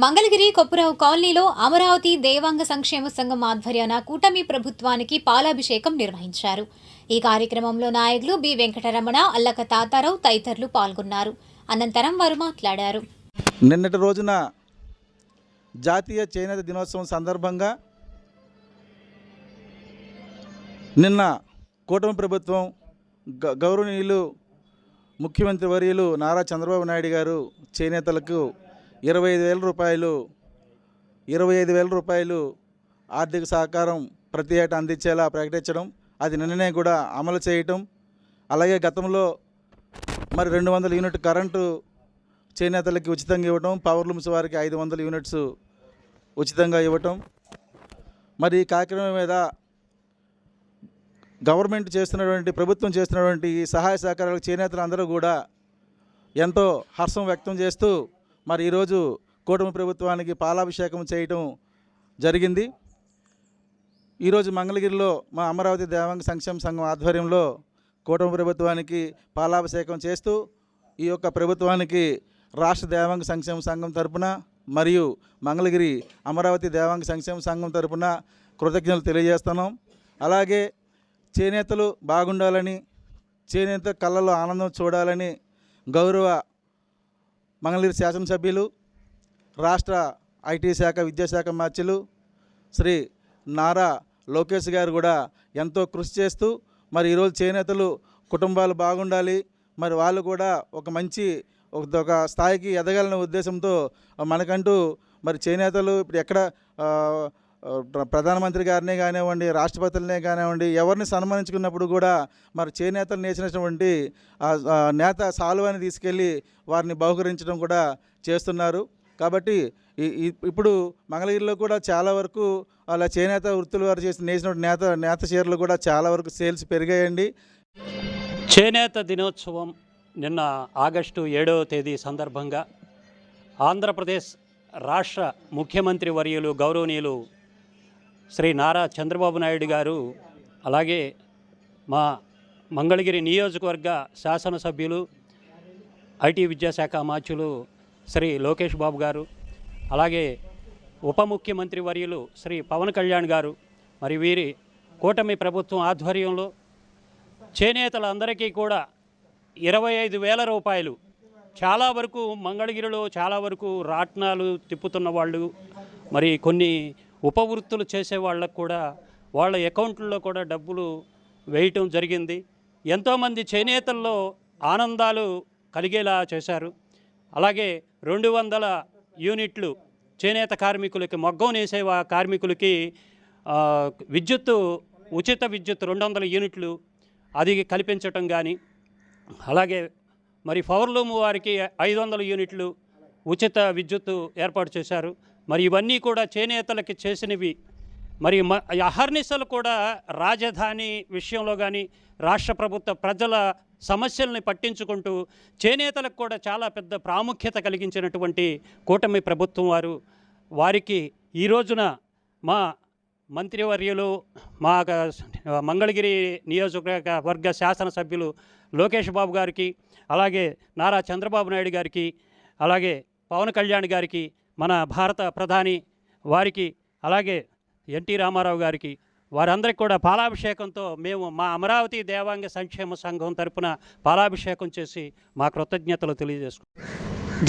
మంగళగిరి కొప్పురావు కాలనీలో అమరావతి దేవాంగ సంక్షేమ సంఘం ఆధ్వర్యాన కూటమి ప్రభుత్వానికి పాలాభిషేకం నిర్వహించారు. ఈ కార్యక్రమంలో నాయకులు బి వెంకటరమణ, అల్లక తాతారావు తదితరులు పాల్గొన్నారు. అనంతరం వారు మాట్లాడారు. నిన్నటి రోజున జాతీయ చేనేత దినోత్సవం సందర్భంగా నిన్న కూటమి ప్రభుత్వం గౌరవనీయులు ముఖ్యమంత్రి వర్యులు నారా చంద్రబాబు నాయుడు గారు చేనేతలకు 25,000 రూపాయలు ఆర్థిక సహకారం ప్రతి ఏటా అందించేలా ప్రకటించడం, అది నిన్ననే కూడా అమలు చేయటం, అలాగే గతంలో మరి 200 యూనిట్ కరెంటు చేనేతలకి ఉచితంగా ఇవ్వటం, పవర్ లూమ్స్ వారికి 500 యూనిట్స్ ఉచితంగా ఇవ్వటం, మరి ఈ కార్యక్రమం మీద ప్రభుత్వం చేస్తున్నటువంటి ఈ సహాయ సహకారాలకు చేనేతలు అందరూ కూడా ఎంతో హర్షం వ్యక్తం చేస్తూ మరి ఈరోజు కూటమి ప్రభుత్వానికి పాలాభిషేకం చేయటం జరిగింది. ఈరోజు మంగళగిరిలో మా అమరావతి దేవాంగ సంక్షేమ సంఘం ఆధ్వర్యంలో కూటమి ప్రభుత్వానికి పాలాభిషేకం చేస్తూ ఈ యొక్క ప్రభుత్వానికి రాష్ట్ర దేవాంగ సంక్షేమ సంఘం తరపున మరియు మంగళగిరి అమరావతి దేవాంగ సంక్షేమ సంఘం తరపున కృతజ్ఞతలు తెలియజేస్తున్నాం. అలాగే చేనేతలు బాగుండాలని, చేనేత కళ్ళలో ఆనందం చూడాలని గౌరవ మంగళగిరి శాసనసభ్యులు, రాష్ట్ర ఐటీ శాఖ విద్యాశాఖ మార్చులు శ్రీ నారా లోకేష్ గారు కూడా ఎంతో కృషి చేస్తూ మరి ఈరోజు చేనేతలు కుటుంబాలు బాగుండాలి, మరి వాళ్ళు కూడా ఒక మంచి ఒక స్థాయికి ఎదగాలనే ఉద్దేశంతో మనకంటూ మరి చేనేతలు ఇప్పుడు ఎక్కడ ప్రధానమంత్రి గారినే కానివ్వండి, రాష్ట్రపతులనే కానివ్వండి, ఎవరిని సన్మానించుకున్నప్పుడు కూడా మరి చేనేతలు నేర్చినటువంటి నేత సాలువాని తీసుకెళ్ళి వారిని బహుకరించడం కూడా చేస్తున్నారు. కాబట్టి ఇప్పుడు మంగళగిరిలో కూడా చాలా వరకు అలా చేనేత వృత్తుల వారు నేసిన నేత చీరలు కూడా చాలా వరకు సేల్స్ పెరిగాయండి. చేనేత దినోత్సవం నిన్న ఆగస్టు 7వ తేదీ సందర్భంగా ఆంధ్రప్రదేశ్ రాష్ట్ర ముఖ్యమంత్రి వర్యులు గౌరవనీయులు శ్రీ నారా చంద్రబాబు నాయుడు గారు, అలాగే మా మంగళగిరి నియోజకవర్గ శాసనసభ్యులు, ఐటీ విద్యాశాఖ మార్చులు శ్రీ లోకేష్ బాబు గారు, అలాగే ఉప ముఖ్యమంత్రి వర్యులు శ్రీ పవన్ కళ్యాణ్ గారు, మరి వీరి కూటమి ప్రభుత్వం ఆధ్వర్యంలో చేనేతలందరికీ కూడా 25,000 రూపాయలు, చాలా వరకు మంగళగిరిలో చాలా వరకు రాట్నాలు తిప్పుతున్న వాళ్ళు, మరి కొన్ని ఉపవృత్తులు చేసే వాళ్ళకు కూడా వాళ్ళ అకౌంట్లలో కూడా డబ్బులు వేయటం జరిగింది. ఎంతోమంది చేనేతల్లో ఆనందాలు కలిగేలా చేశారు. అలాగే 200 యూనిట్లు చేనేత కార్మికులకి, మగ్గం నేసే కార్మికులకి ఉచిత విద్యుత్ 200 యూనిట్లు అది కల్పించటం కానీ, అలాగే మరి పవర్లూమ్ వారికి 500 యూనిట్లు ఉచిత విద్యుత్తు ఏర్పాటు చేశారు. మరి ఇవన్నీ కూడా చేనేతలకి చేసినవి. మరి అహర్నిశలు కూడా రాజధాని విషయంలో కానీ రాష్ట్ర ప్రభుత్వ ప్రజల సమస్యల్ని పట్టించుకుంటూ చేనేతలకు కూడా చాలా పెద్ద ప్రాముఖ్యత కలిగించినటువంటి కూటమి ప్రభుత్వం వారికి ఈ రోజున మా మంత్రివర్యులు, మా మంగళగిరి నియోజకవర్గ శాసనసభ్యులు లోకేష్ బాబు గారికి, అలాగే నారా చంద్రబాబు నాయుడు గారికి, అలాగే పవన్ కళ్యాణ్ గారికి, మన భారత ప్రధాని వారికి, అలాగే ఎన్టీ రామారావు గారికి, వారందరికీ కూడా పాలాభిషేకంతో మేము మా అమరావతి దేవాంగ సంక్షేమ సంఘం తరపున పాలాభిషేకం చేసి మా కృతజ్ఞతలు తెలియజేసుకుంటాం.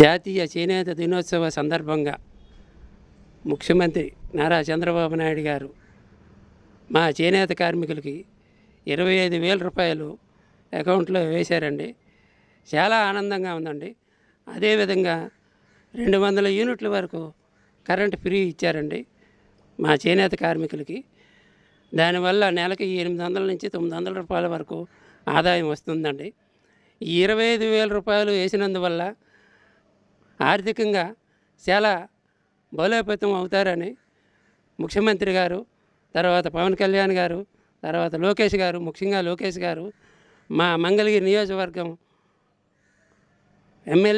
జాతీయ చేనేత దినోత్సవ సందర్భంగా ముఖ్యమంత్రి నారా చంద్రబాబు నాయుడు గారు మా చేనేత కార్మికులకి 25,000 రూపాయలు అకౌంట్లో వేశారండి. చాలా ఆనందంగా ఉందండి. అదేవిధంగా 200 యూనిట్ల వరకు కరెంటు ఫ్రీ ఇచ్చారండి మా చేనేత కార్మికులకి. దానివల్ల నెలకి 800 నుంచి 900 రూపాయల వరకు ఆదాయం వస్తుందండి. ఈ 25,000 రూపాయలు వేసినందువల్ల ఆర్థికంగా చాలా బలోపేతం అవుతారని ముఖ్యమంత్రి గారు, తర్వాత పవన్ కళ్యాణ్ గారు, తర్వాత లోకేష్ గారు, ముఖ్యంగా లోకేష్ గారు మా మంగళగిరి నియోజకవర్గం ఎమ్మెల్యే